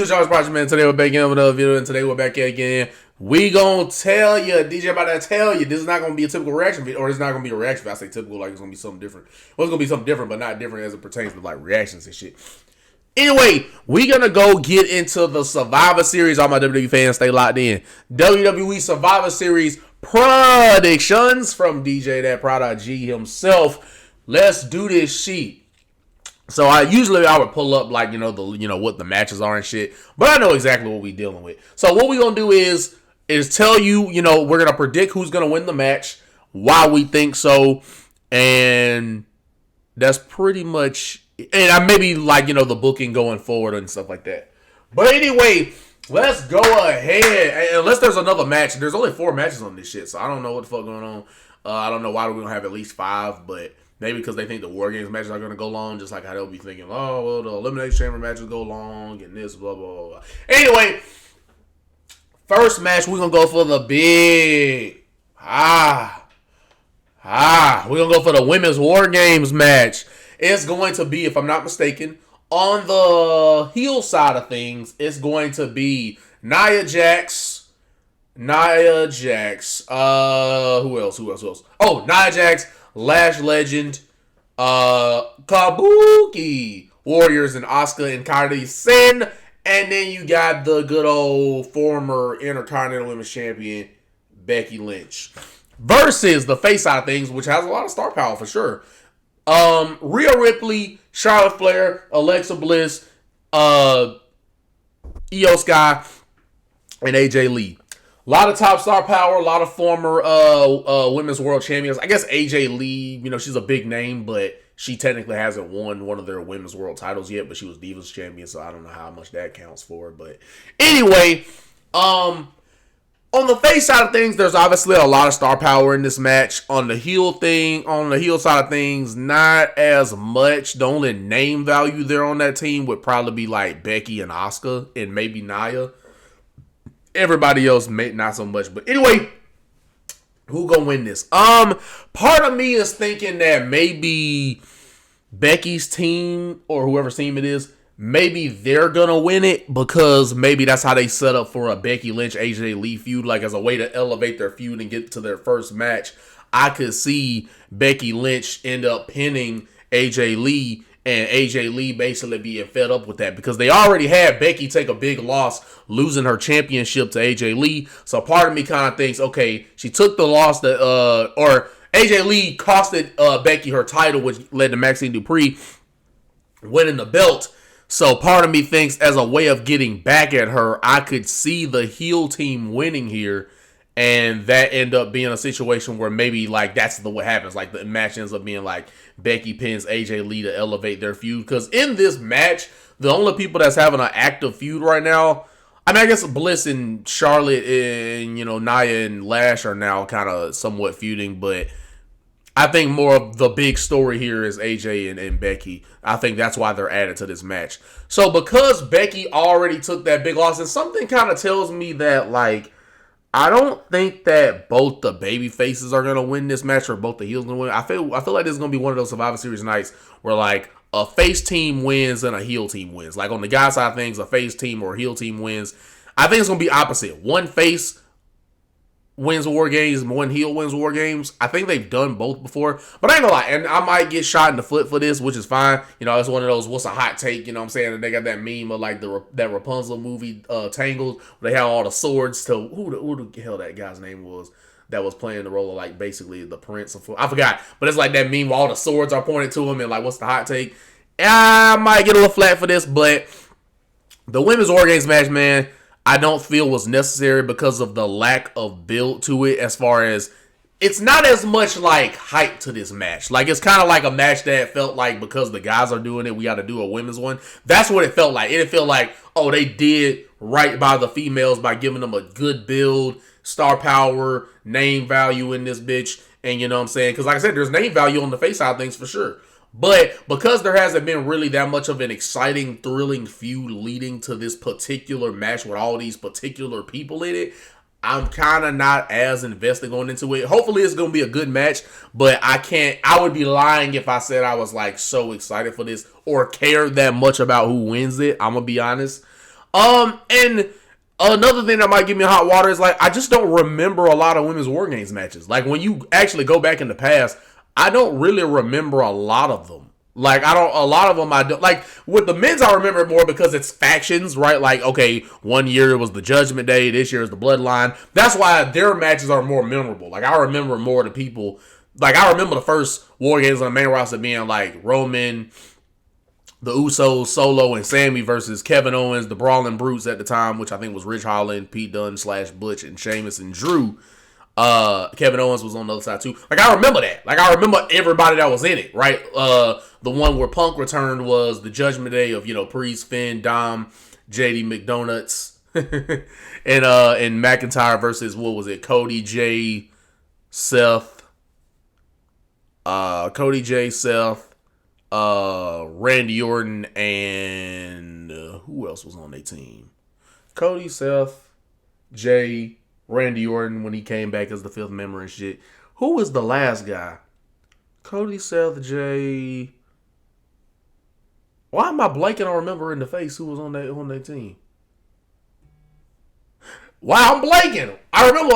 good, y'all? It's Project Man. Today we're back in with another video, and today we're back here again. We gonna tell you, DJ about to tell you, this is not gonna be a typical reaction video, or it's not gonna be a reaction video. I say typical like it's gonna be something different. Well, it's gonna be something different, but not different as it pertains to like reactions and shit. Anyway, we gonna go get into the Survivor Series. All my WWE fans, stay locked in. WWE Survivor Series predictions from DJ That Product G himself. Let's do this shit. So I would pull up like what the matches are and shit, but I know exactly what we dealing with. So what we gonna do is tell you, we're gonna predict who's gonna win the match, why we think so, and that's pretty much. And I maybe like the booking going forward and stuff like that. But anyway, let's go ahead. Unless there's another match, there's only 4 matches on this shit, so I don't know what the fuck going on. I don't know why we don't have at least 5, but. Maybe because they think the Wargames matches are going to go long, just like how they'll be thinking, oh, well, the Elimination Chamber matches go long, and this, blah, blah, blah. Anyway, first match, we're going to go for the big, we're going to go for the Women's Wargames match. It's going to be, if I'm not mistaken, on the heel side of things, it's going to be Nia Jax, who else? Oh, Nia Jax, Lash Legend, Kabuki Warriors, and Asuka and Kairi Sen. And then you got the good old former Intercontinental Women's Champion, Becky Lynch. Versus the face side of things, which has a lot of star power for sure. Rhea Ripley, Charlotte Flair, Alexa Bliss, Io Sky, and AJ Lee. A lot of top star power, a lot of former women's world champions. I guess AJ Lee, she's a big name, but she technically hasn't won one of their women's world titles yet, but she was Divas champion, so I don't know how much that counts for. But anyway, on the face side of things, there's obviously a lot of star power in this match. On the heel side of things, not as much. The only name value there on that team would probably be like Becky and Asuka and maybe Nia. Everybody else not so much. But anyway, who gonna win this? Part of me is thinking that maybe Becky's team or whoever's team it is, maybe they're gonna win it because maybe that's how they set up for a Becky Lynch AJ Lee feud, like as a way to elevate their feud and get to their first match. I could see Becky Lynch end up pinning AJ Lee. And AJ Lee basically being fed up with that because they already had Becky take a big loss, losing her championship to AJ Lee. So part of me kind of thinks, okay, she took the loss or AJ Lee costed Becky her title, which led to Maxine Dupree winning the belt. So part of me thinks as a way of getting back at her, I could see the heel team winning here. And that end up being a situation where maybe like that's what happens. Like the match ends up being like Becky pins AJ Lee to elevate their feud. Because in this match, the only people that's having an active feud right now, I mean, I guess Bliss and Charlotte and Nia and Lash are now kind of somewhat feuding. But I think more of the big story here is AJ and Becky. I think that's why they're added to this match. So because Becky already took that big loss, and something kind of tells me that like. I don't think that both the baby faces are gonna win this match or both the heels gonna win. I feel like this is gonna be one of those Survivor Series nights where like a face team wins and a heel team wins. Like on the guy side of things, a face team or a heel team wins. I think it's gonna be opposite. One face wins War Games, one heel wins War Games. I think they've done both before, but I ain't gonna lie, and I might get shot in the foot for this, which is fine. It's one of those what's a hot take, what I'm saying? And they got that meme of like that Rapunzel movie, Tangled, where they have all the swords to who the hell that guy's name was that was playing the role of like basically the prince of I forgot, but it's like that meme where all the swords are pointed to him and like what's the hot take? I might get a little flat for this, but the women's War Games match, man, I don't feel was necessary because of the lack of build to it as far as it's not as much like hype to this match. Like it's kind of like a match that felt like because the guys are doing it, we got to do a women's one. That's what it felt like. It didn't feel like, oh, they did right by the females by giving them a good build, star power, name value in this bitch. And you know what I'm saying? Because like I said, there's name value on the face side of things for sure. But because there hasn't been really that much of an exciting, thrilling feud leading to this particular match with all these particular people in it, I'm kind of not as invested going into it. Hopefully it's going to be a good match, but I would be lying if I said I was like so excited for this or cared that much about who wins it. I'm going to be honest. And another thing that might give me hot water is like I just don't remember a lot of women's war games matches. Like when you actually go back in the past, I don't really remember a lot of them. Like I don't, a lot of them I don't like. With the men's, I remember it more because it's factions, right? Like okay, one year it was the Judgment Day, this year is the Bloodline. That's why their matches are more memorable. Like I remember more the people. Like I remember the first War Games on the main roster being like Roman, the Usos, Solo, and Sammy versus Kevin Owens, the Brawling Brutes at the time, which I think was Rich Holland, Pete Dunne / Butch, and Sheamus and Drew. Kevin Owens was on the other side too. Like I remember that. Like I remember everybody that was in it, right? The one where Punk returned was the Judgment Day of Priest, Finn, Dom, JD McDonuts, and McIntyre versus what was it? Cody J, Seth, Randy Orton, and who else was on their team? Cody, Seth, Jay, Randy Orton when he came back as the fifth member and shit. Who was the last guy? Cody, Seth, Jay. Why am I blanking on remembering the face who was on that team? Wow, I'm blanking. I remember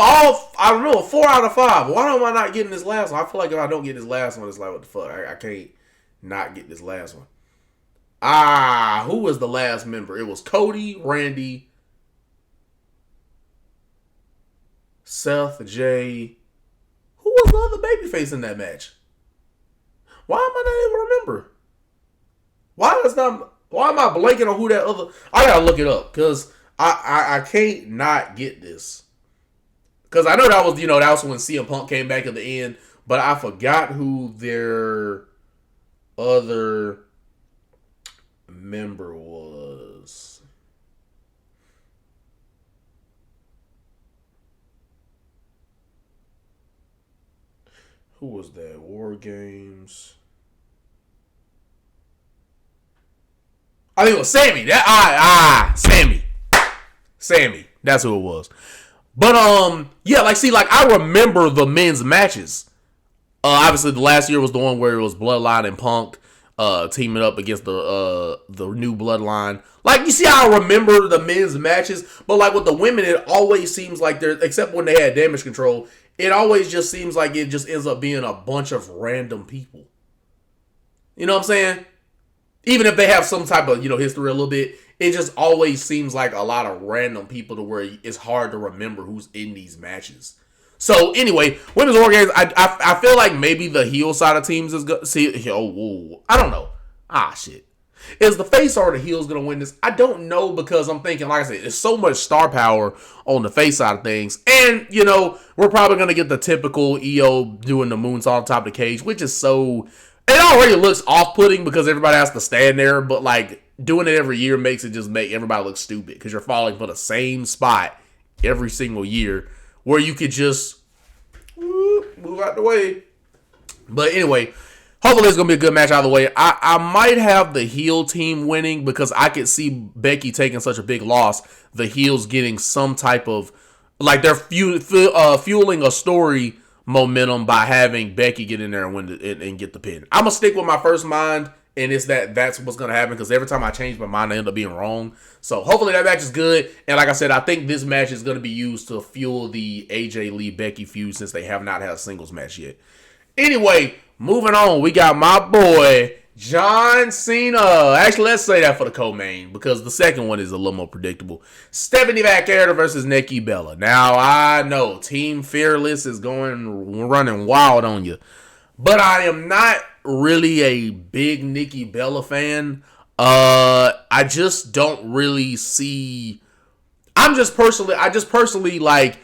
4 out of 5. Why am I not getting this last one? I feel like if I don't get this last one, it's like what the fuck? I can't not get this last one. Who was the last member? It was Cody, Randy, Seth, Jay. Who was the other babyface in that match? Why am I not able to remember? Why am I blanking on who that other? I gotta look it up because I can't not get this. Because I know that was when CM Punk came back at the end, but I forgot who their other member was. Who was that? War Games. I think it was Sammy. Sammy. That's who it was. But yeah, I remember the men's matches. Obviously, the last year was the one where it was Bloodline and Punk teaming up against the new Bloodline. Like, you see how I remember the men's matches, but like with the women, it always seems like there's, except when they had Damage Control, it always just seems like it just ends up being a bunch of random people. You know what I'm saying? Even if they have some type of, history a little bit, it just always seems like a lot of random people to where it's hard to remember who's in these matches. So anyway, women's war games, I feel like maybe the heel side of teams is going to I don't know. Shit. Is the face or the heels going to win this? I don't know because I'm thinking, like I said, there's so much star power on the face side of things. And, we're probably going to get the typical EO doing the moonsault on top of the cage, which is so... It already looks off-putting because everybody has to stand there, but like doing it every year makes it just make everybody look stupid because you're falling for the same spot every single year where you could just move out the way. But anyway, hopefully it's going to be a good match out of the way. I might have the heel team winning because I could see Becky taking such a big loss, the heels getting some type of, like they're fueling a story momentum by having Becky get in there and win and get the pin. I'm gonna stick with my first mind, and it's that's what's gonna happen because every time I change my mind, I end up being wrong. So hopefully that match is good. And like I said, I think this match is gonna be used to fuel the AJ Lee Becky feud since they have not had a singles match yet. Anyway, moving on, we got my boy John Cena. Actually, let's say that for the co-main because the second one is a little more predictable. Stephanie McIntyre versus Nikki Bella. Now, I know Team Fearless is running wild on you, but I am not really a big Nikki Bella fan. I just don't really see... I just personally like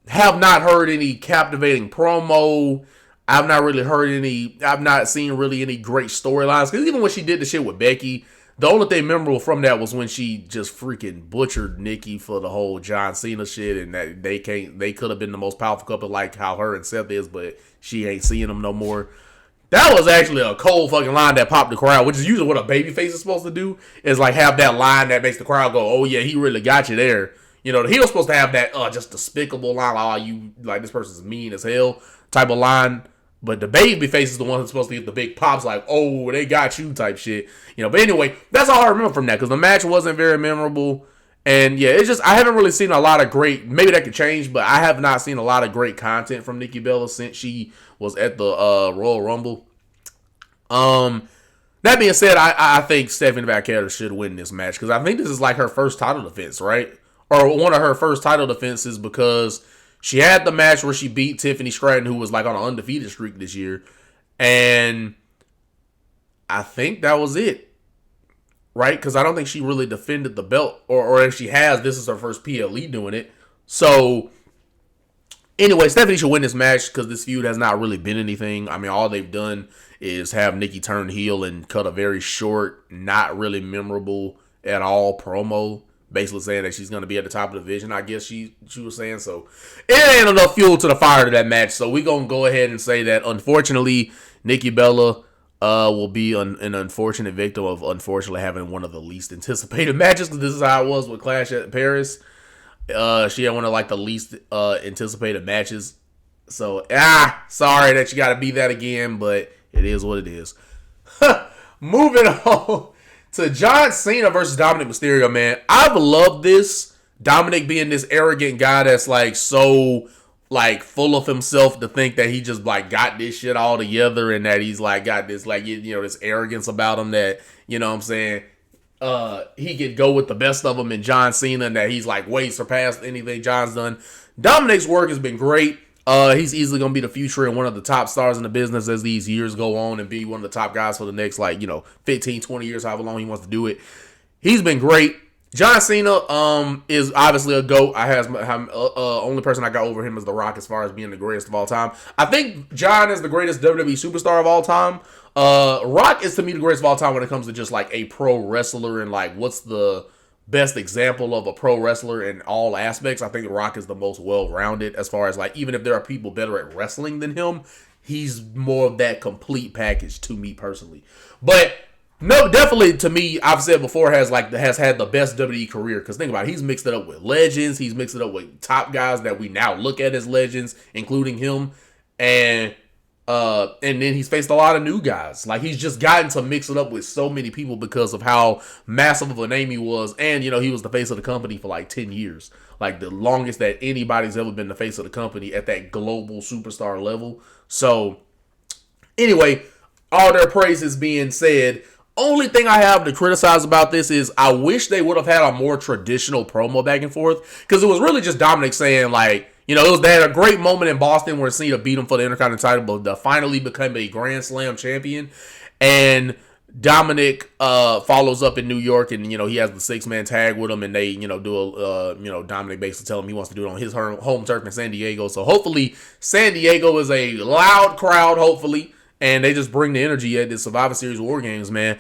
have not heard any captivating promo. I've not seen really any great storylines. Because even when she did the shit with Becky, the only thing memorable from that was when she just freaking butchered Nikki for the whole John Cena shit. And that they could have been the most powerful couple like how her and Seth is, but she ain't seeing them no more. That was actually a cold fucking line that popped the crowd, which is usually what a babyface is supposed to do, is like have that line that makes the crowd go, oh yeah, he really got you there. The heel's supposed to have that just despicable line, like, oh, you, like, this person's mean as hell type of line. But the baby face is the one who's supposed to get the big pops, like, oh, they got you type shit. But anyway, that's all I remember from that, because the match wasn't very memorable. And yeah, it's just, I haven't really seen a lot of great, maybe that could change, but I have not seen a lot of great content from Nikki Bella since she was at the Royal Rumble. That being said, I think Stephanie Vaquero should win this match, because I think this is like her first title defense, right? Or one of her first title defenses, because she had the match where she beat Tiffany Stratton, who was like on an undefeated streak this year. And I think that was it, right? Because I don't think she really defended the belt. Or if she has, this is her first PLE doing it. So, anyway, Stephanie should win this match, because this feud has not really been anything. I mean, all they've done is have Nikki turn heel and cut a very short, not really memorable at all promo, basically saying that she's going to be at the top of the division, I guess she was saying. So it ain't enough fuel to the fire to that match. So we're going to go ahead and say that, unfortunately, Nikki Bella will be an unfortunate victim of, unfortunately, having one of the least anticipated matches, because this is how it was with Clash at Paris. She had one of like the least anticipated matches. So, sorry that you got to be that again, but it is what it is. Moving on to John Cena versus Dominic Mysterio, man. I've loved this. Dominic being this arrogant guy that's like so like full of himself to think that he just like got this shit all together, and that he's like got this like, this arrogance about him that, what I'm saying, he could go with the best of them in John Cena, and that he's like way surpassed anything John's done. Dominic's work has been great. He's easily going to be the future and one of the top stars in the business as these years go on, and be one of the top guys for the next, 15, 20 years, however long he wants to do it. He's been great. John Cena is obviously a GOAT. Only person I got over him is The Rock as far as being the greatest of all time. I think John is the greatest WWE superstar of all time. Rock is, to me, the greatest of all time when it comes to just like a pro wrestler and like what's the best example of a pro wrestler in all aspects. I think Rock is the most well-rounded as far as like, even if there are people better at wrestling than him, he's more of that complete package to me personally. But no, definitely to me, I've said before, has had the best WWE career, because think about it, he's mixed it up with legends, he's mixed it up with top guys that we now look at as legends, including him, and then he's faced a lot of new guys. Like, he's just gotten to mix it up with so many people because of how massive of a name he was. And, he was the face of the company for like 10 years. Like, the longest that anybody's ever been the face of the company at that global superstar level. So, anyway, all their praises being said, only thing I have to criticize about this is I wish they would have had a more traditional promo back and forth. Because it was really just Dominic saying, like, they had a great moment in Boston where Cena beat him for the Intercontinental title, but finally became a Grand Slam champion. And Dominic follows up in New York, and, he has the 6-man tag with him, and they, Dominic basically tell him he wants to do it on his home turf in San Diego. So hopefully San Diego is a loud crowd, hopefully, and they just bring the energy at the Survivor Series Wargames, man.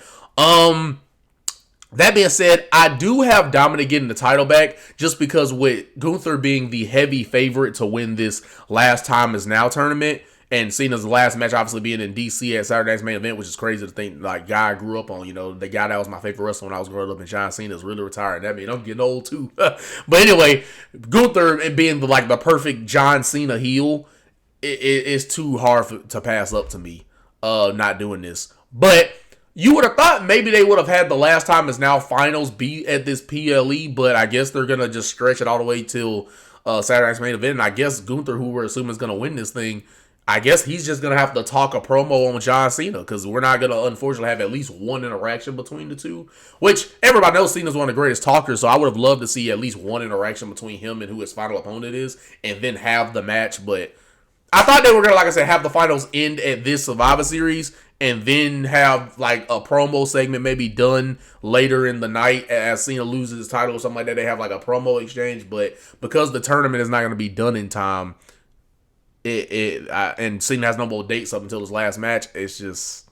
That being said, I do have Dominic getting the title back, just because with Gunther being the heavy favorite to win this Last Time Is Now tournament, and Cena's last match obviously being in DC at Saturday Night's Main Event, which is crazy to think, like, guy I grew up on, the guy that was my favorite wrestler when I was growing up, and John Cena is really retired. That means I'm getting old too. But anyway, Gunther being the perfect John Cena heel, it's too hard to pass up to me, not doing this. But you would have thought maybe they would have had the Last Time Is Now finals be at this PLE, but I guess they're going to just stretch it all the way till Saturday Night's Main Event. And I guess Gunther, who we're assuming is going to win this thing, I guess he's just going to have to talk a promo on John Cena, because we're not going to, unfortunately, have at least one interaction between the two, which everybody knows Cena's one of the greatest talkers, so I would have loved to see at least one interaction between him and who his final opponent is, and then have the match. But I thought they were going to, like I said, have the finals end at this Survivor Series, and then have like a promo segment maybe done later in the night as Cena loses his title or something like that. They have like a promo exchange, but because the tournament is not going to be done in time, and Cena has no more dates up until his last match, it's just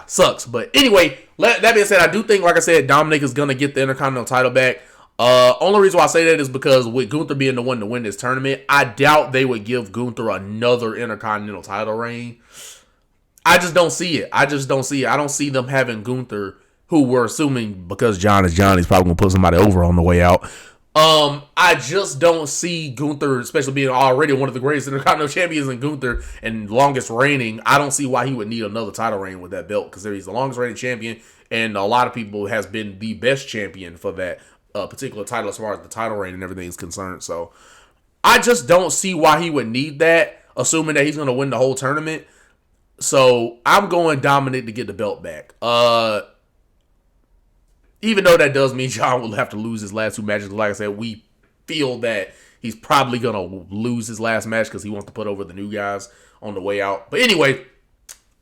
sucks. But anyway, that being said, I do think, like I said, Dominic is going to get the Intercontinental title back. Only reason why I say that is because with Gunther being the one to win this tournament, I doubt they would give Gunther another Intercontinental title reign. I just don't see it. I don't see them having Gunther, who we're assuming, because John is John, he's probably going to put somebody over on the way out. I just don't see Gunther, especially being already one of the greatest Intercontinental champions in Gunther and longest reigning. I don't see why he would need another title reign with that belt because he's the longest reigning champion, and a lot of people has been the best champion for that particular title as far as the title reign and everything is concerned. So I just don't see why he would need that, assuming that he's going to win the whole tournament. So I'm going Dominic to get the belt back. Even though that does mean John will have to lose his last two matches. Like I said, we feel that he's probably going to lose his last match because he wants to put over the new guys on the way out. But anyway,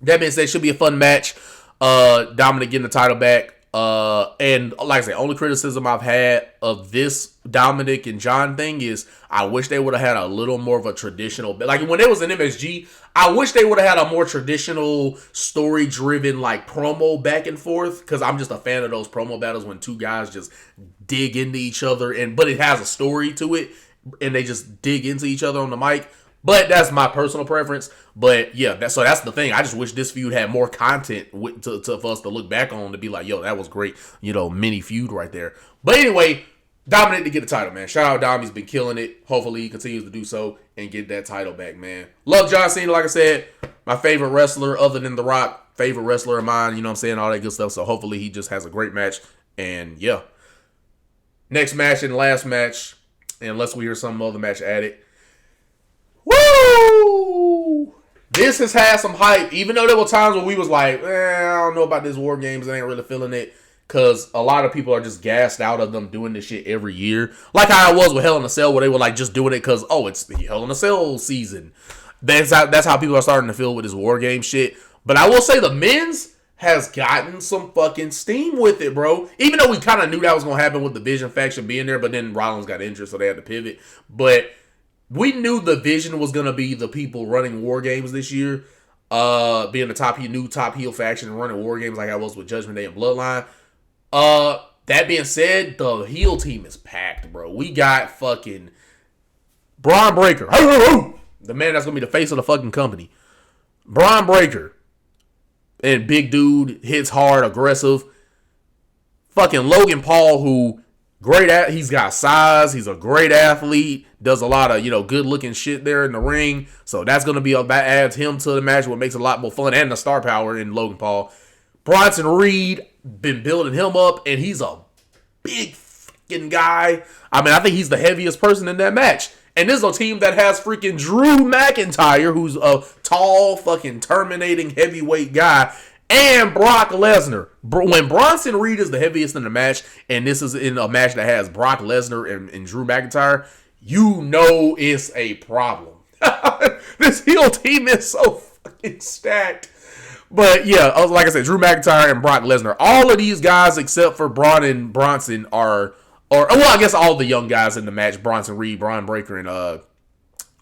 that being said, it should be a fun match. Dominic getting the title back. And like I said, only criticism I've had of this Dominic and John thing is I wish they would have had a little more of a traditional, like when it was an MSG, I wish they would have had a more traditional story driven like promo back and forth, because I'm just a fan of those promo battles when two guys just dig into each other, but it has a story to it and they just dig into each other on the mic. But that's my personal preference. But yeah, that's the thing. I just wish this feud had more content for us to look back on to be like, yo, that was great, mini feud right there. But anyway, Dominic to get the title, man. Shout out Dom. He's been killing it. Hopefully he continues to do so and get that title back, man. Love John Cena, like I said. My favorite wrestler other than The Rock. Favorite wrestler of mine, you know what I'm saying? All that good stuff. So hopefully he just has a great match. And yeah. Next match and last match, unless we hear some other match added. Woo! This has had some hype, even though there were times where we was like, I don't know about this War Games. I ain't really feeling it, because a lot of people are just gassed out of them doing this shit every year. Like how I was with Hell in a Cell, where they were like just doing it because, it's the Hell in a Cell season. That's how people are starting to feel with this War Game shit. But I will say the men's has gotten some fucking steam with it, bro. Even though we kind of knew that was going to happen with the Vision faction being there, but then Rollins got injured, so they had to pivot. But we knew the Vision was going to be the people running War Games this year, being the new top heel faction and running War Games like I was with Judgment Day and Bloodline. That being said, the heel team is packed, bro. We got fucking Braun Breaker, the man that's going to be the face of the fucking company. Braun Breaker, and big dude, hits hard, aggressive. Fucking Logan Paul, who he's got size, he's a great athlete, does a lot of, good looking shit there in the ring. So that's going to be that adds him to the match, what makes it a lot more fun, and the star power in Logan Paul. Bronson Reed, been building him up, and he's a big fucking guy. I mean, I think he's the heaviest person in that match. And this is a team that has freaking Drew McIntyre, who's a tall, fucking terminating heavyweight guy, and Brock Lesnar. When Bronson Reed is the heaviest in the match, and this is in a match that has Brock Lesnar and Drew McIntyre, it's a problem. This heel team is so fucking stacked. But yeah, like I said, Drew McIntyre and Brock Lesnar. All of these guys except for Braun and Bronson I guess all the young guys in the match, Bronson Reed, Braun Breaker, and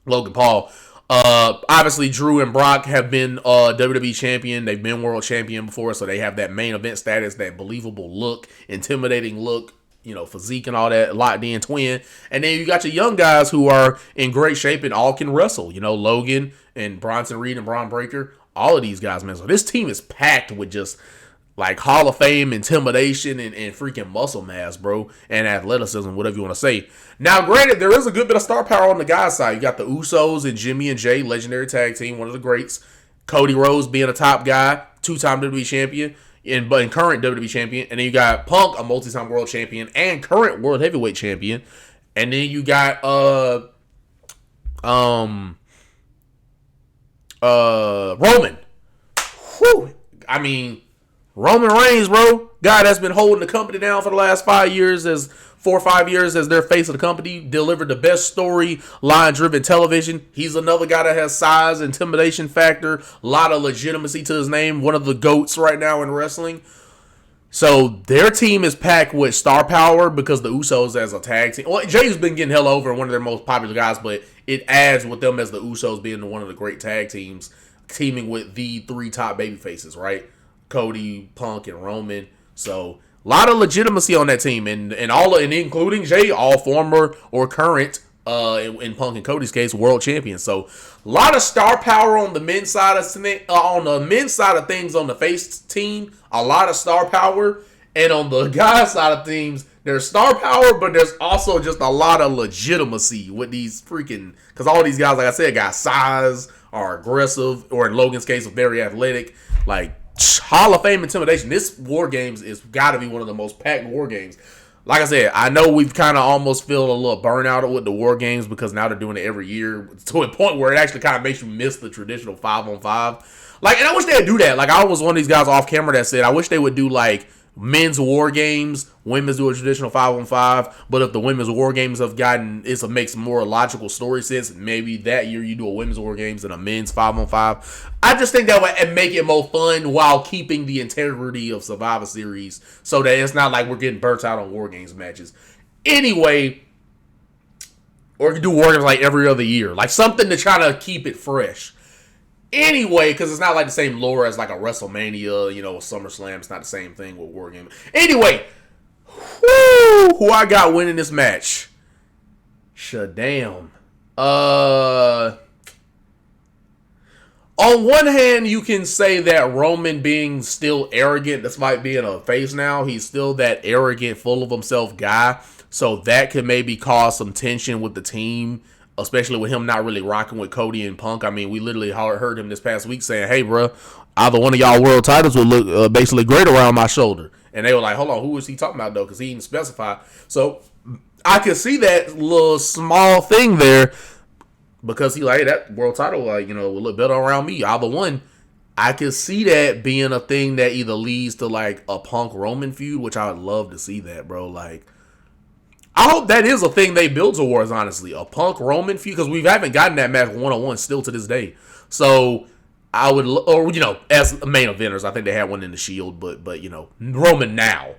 Logan Paul. Obviously, Drew and Brock have been WWE champion. They've been world champion before, so they have that main event status, that believable look, intimidating look, physique and all that, locked in twin. And then you got your young guys who are in great shape and all can wrestle. Logan and Bronson Reed and Braun Breaker. All of these guys, man. So this team is packed with just like Hall of Fame intimidation and freaking muscle mass, bro, and athleticism, whatever you want to say. Now, granted, there is a good bit of star power on the guys' side. You got the Usos and Jimmy and Jay, legendary tag team, one of the greats. Cody Rhodes being a top guy, two-time WWE champion, but current WWE champion. And then you got Punk, a multi-time world champion and current world heavyweight champion. And then you got Roman. Whew. I mean, Roman Reigns, bro, guy that's been holding the company down for the last 4 or 5 years as their face of the company, delivered the best storyline-driven television. He's another guy that has size, intimidation factor, a lot of legitimacy to his name, one of the GOATs right now in wrestling. So their team is packed with star power because the Usos as a tag team. Well, Jay's been getting hell over and one of their most popular guys, but it adds with them as the Usos being one of the great tag teams, teaming with the three top baby faces, right? Cody, Punk, and Roman. So a lot of legitimacy on that team, and including Jay, all former or current in Punk and Cody's case, world champions. So a lot of star power on the men's side of things on the face team. A lot of star power, and on the guys side of things, There's star power, but there's also just a lot of legitimacy with these freaking, because all these guys, like I said, got size, are aggressive, or in Logan's case, very athletic. Like, Hall of Fame intimidation. This War Games is got to be one of the most packed War Games. Like I said, I know we've kind of almost feel a little burnout with the War Games because now they're doing it every year to a point where it actually kind of makes you miss the traditional 5-on-5. Like, and I wish they'd do that. Like, I was one of these guys off camera that said, I wish they would do, like, men's War Games, women's do a traditional 5-on-5, but if the women's War Games have gotten, it makes more logical story sense, maybe that year you do a women's War Games and a men's 5-on-5. I just think that would make it more fun while keeping the integrity of Survivor Series so that it's not like we're getting burnt out on War Games matches. Anyway, or you do War Games like every other year, like something to try to keep it fresh. Anyway, because it's not like the same lore as like a WrestleMania, a SummerSlam. It's not the same thing with War Game. Anyway, who I got winning this match? Shadam. On one hand, you can say that Roman being still arrogant, despite being a face now, he's still that arrogant, full of himself guy. So that could maybe cause some tension with the team, especially with him not really rocking with Cody and Punk. I mean, we literally heard him this past week saying, hey, bro, either one of y'all world titles would look basically great around my shoulder. And they were like, hold on, who is he talking about, though? Because he didn't specify. So I could see that little small thing there because he like, hey, that world title, will look better around me. Either one. I could see that being a thing that either leads to, like, a Punk-Roman feud, which I would love to see that, bro. Like, I hope that is a thing they build towards, honestly. A Punk-Roman feud, because we haven't gotten that match one-on-one still to this day. So, I would, as main eventers, I think they had one in the Shield, but Roman now.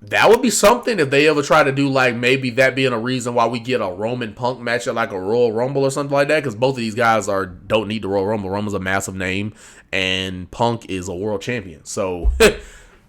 That would be something if they ever try to do, like, maybe that being a reason why we get a Roman Punk match at, like, a Royal Rumble or something like that, because both of these guys don't need the Royal Rumble. Roman's a massive name, and Punk is a world champion. So,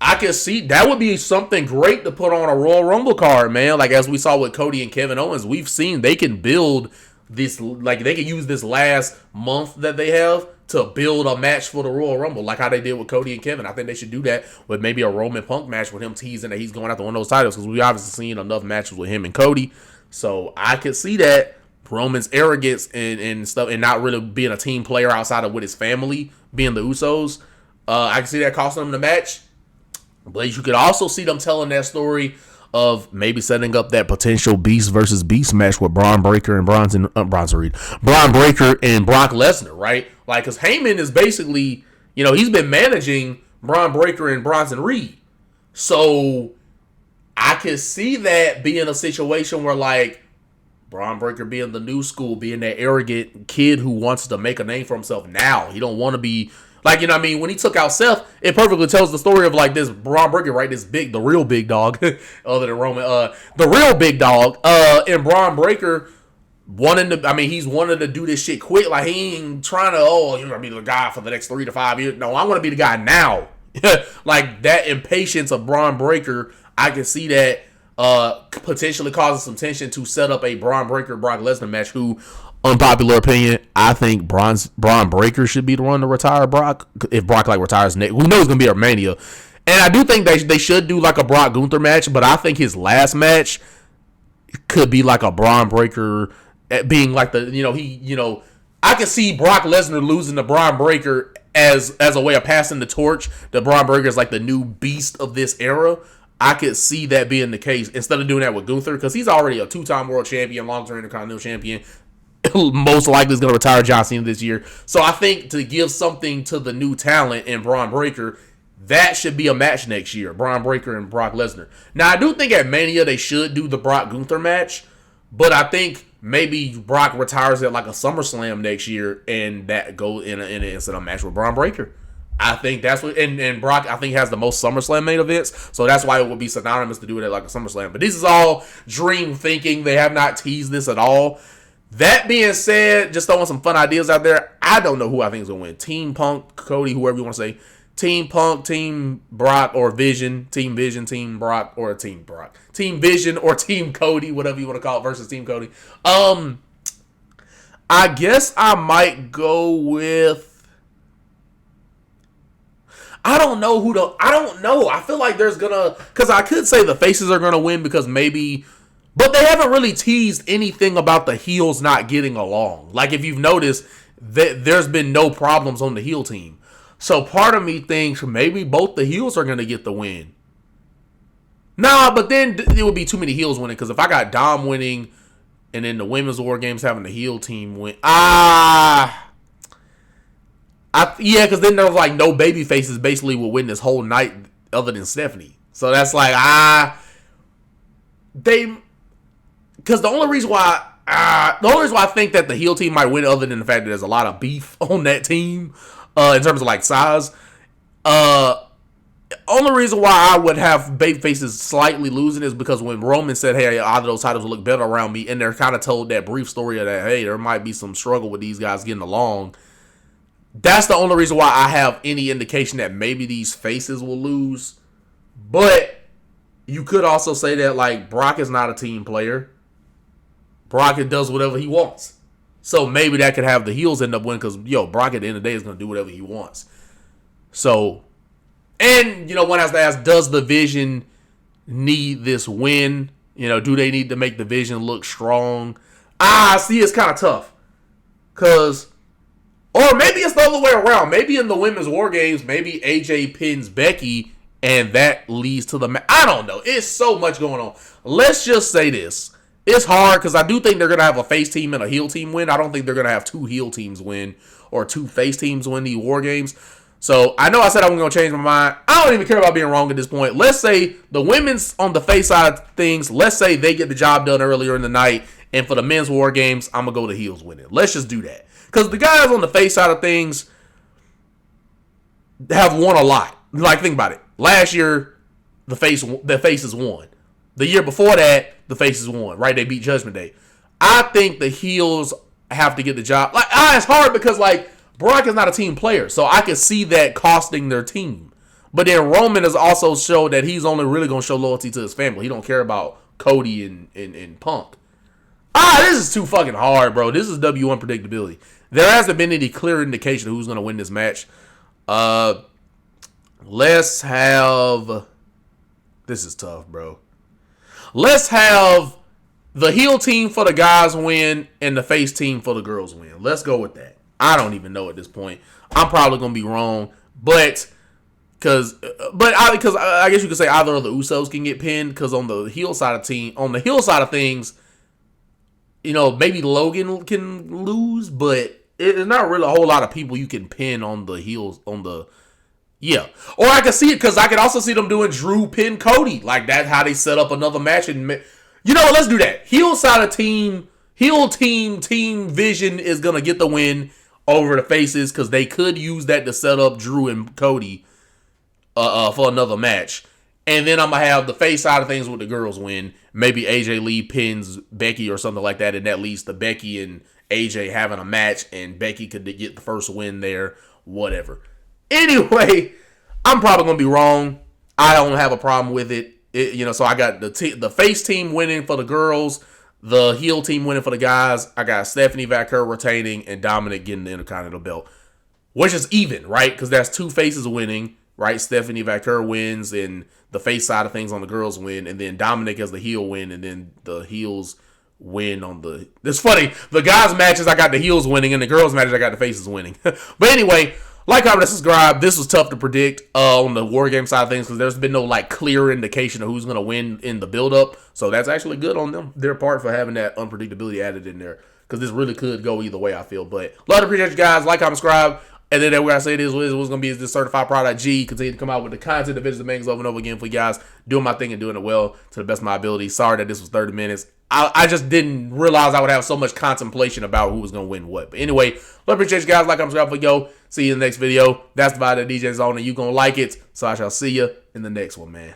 I can see that would be something great to put on a Royal Rumble card, man. Like, as we saw with Cody and Kevin Owens, we've seen they can build this, like, they can use this last month that they have to build a match for the Royal Rumble, like how they did with Cody and Kevin. I think they should do that with maybe a Roman Punk match with him teasing that he's going after one of those titles, because we obviously seen enough matches with him and Cody. So I could see that Roman's arrogance and stuff, and not really being a team player outside of with his family, being the Usos. I can see that costing them the match. But you could also see them telling that story of maybe setting up that potential Beast versus Beast match with Braun Breaker and Braun Breaker and Brock Lesnar, right? Like, because Heyman is basically, he's been managing Braun Breaker and Bronson Reed. So I could see that being a situation where, like, Braun Breaker being the new school, being that arrogant kid who wants to make a name for himself now. He don't want to be, like, when he took out Seth, it perfectly tells the story of, like, this Braun Breaker, right? The real big dog, other than Roman, the real big dog, and Braun Breaker he's wanting to do this shit quick. Like, he ain't trying to, you're going to be the guy for the next 3 to 5 years. No, I want to be the guy now. Like, that impatience of Braun Breaker, I can see that potentially causing some tension to set up a Braun Breaker-Brock Lesnar match, who, unpopular opinion, I think Braun Breaker should be the one to retire Brock. If Brock, like, retires next, we know it's going to be a Mania. And I do think they should do, like, a Brock Gunther match, but I think his last match could be, like, a Braun Breaker being, like, I can see Brock Lesnar losing to Braun Breaker as a way of passing the torch. That Braun Breaker is, like, the new beast of this era. I could see that being the case instead of doing that with Gunther, because he's already a 2-time world champion, long-term Intercontinental champion. Most likely is going to retire John Cena this year. So I think to give something to the new talent in Braun Breaker, that should be a match next year. Braun Breaker and Brock Lesnar. Now, I do think at Mania they should do the Brock Gunther match, but I think maybe Brock retires at, like, a SummerSlam next year, and that go in an instant match with Braun Breaker. I think that's what, and Brock, I think, has the most SummerSlam main events, so that's why it would be synonymous to do it at, like, a SummerSlam. But this is all dream thinking. They have not teased this at all. That being said, just throwing some fun ideas out there, I don't know who I think is going to win. Team Punk, Cody, whoever you want to say. Team Punk, Team Brock, or Vision. Team Vision, Team Brock, or Team Brock. Team Vision or Team Cody, whatever you want to call it, versus Team Cody. I guess I might go with... I don't know who the. I don't know. I feel like there's gonna, because I could say the faces are gonna win because maybe, but they haven't really teased anything about the heels not getting along. Like if you've noticed that there's been no problems on the heel team. So part of me thinks maybe both the heels are gonna get the win. Nah, but then it would be too many heels winning, because if I got Dom winning and then the women's War Games having the heel team win, yeah, because then there's like no baby faces basically will win this whole night other than Stephanie. So that's like because the only reason why I think that the heel team might win, other than the fact that there's a lot of beef on that team in terms of like size, only reason why I would have baby faces slightly losing is because when Roman said, hey, either those titles will look better around me, and they're kind of told that brief story of that, hey, there might be some struggle with these guys getting along. That's the only reason why I have any indication that maybe these faces will lose. But you could also say that, like, Brock is not a team player. Brock does whatever he wants. So maybe that could have the heels end up winning, because, Brock at the end of the day is going to do whatever he wants. So, and, one has to ask, does the Vision need this win? Do they need to make the Vision look strong? See, it's kind of tough. Because, or maybe it's the other way around. Maybe in the women's War Games, maybe AJ pins Becky, and that leads to the match. I don't know. It's so much going on. Let's just say this. It's hard, because I do think they're going to have a face team and a heel team win. I don't think they're going to have two heel teams win or two face teams win the War Games. So, I know I said I was going to change my mind. I don't even care about being wrong at this point. Let's say the women's on the face side of things, let's say they get the job done earlier in the night, and for the men's War Games, I'm going to go the heels winning. Let's just do that. Because the guys on the face side of things have won a lot. Like, think about it. Last year, the faces won. The year before that, the faces won. Right? They beat Judgment Day. I think the heels have to get the job. Like, it's hard because, like, Brock is not a team player. So I can see that costing their team. But then Roman has also showed that he's only really going to show loyalty to his family. He don't care about Cody and Punk. This is too fucking hard, bro. This is W1 predictability. There hasn't been any clear indication of who's going to win this match. Let's have... This is tough, bro. Let's have the heel team for the guys win and the face team for the girls win. Let's go with that. I don't even know at this point. I'm probably going to be wrong. But I guess you could say either of the Usos can get pinned, because on the heel side of things, maybe Logan can lose, but it's not really a whole lot of people you can pin on the heels, yeah. Or I can see it, because I can also see them doing Drew pin Cody. Like, that's how they set up another match. And let's do that. Heel team Vision is going to get the win over the faces, because they could use that to set up Drew and Cody for another match. And then I'm going to have the face side of things with the girls win. Maybe AJ Lee pins Becky or something like that, and that leads to Becky and AJ having a match, and Becky could get the first win there, whatever. Anyway, I'm probably going to be wrong. I don't have a problem with it. So I got the face team winning for the girls, the heel team winning for the guys. I got Stephanie Vaquer retaining and Dominic getting the Intercontinental belt, which is even, right? Because that's two faces winning, right? Stephanie Vaquer wins, and the face side of things on the girls win, and then Dominic as the heel win, and then the heels win on the... It's funny. The guys' matches, I got the heels winning, and the girls' matches, I got the faces winning. But anyway... Like, comment, and subscribe. This was tough to predict on the War Game side of things, because there's been no clear indication of who's going to win in the build-up. So that's actually good on their part for having that unpredictability added in there, because this really could go either way, I feel. But love to appreciate you guys. Like, comment, subscribe. And then what I say is what's going to be is this certified product G. Continue to come out with the content that visits the mains over and over again for you guys. Doing my thing and doing it well to the best of my ability. Sorry that this was 30 minutes. I just didn't realize I would have so much contemplation about who was going to win what. But anyway, love to appreciate you guys. Like, comment, subscribe for yo. See you in the next video. That's the vibe that DJ's on, and you're going to like it. So I shall see you in the next one, man.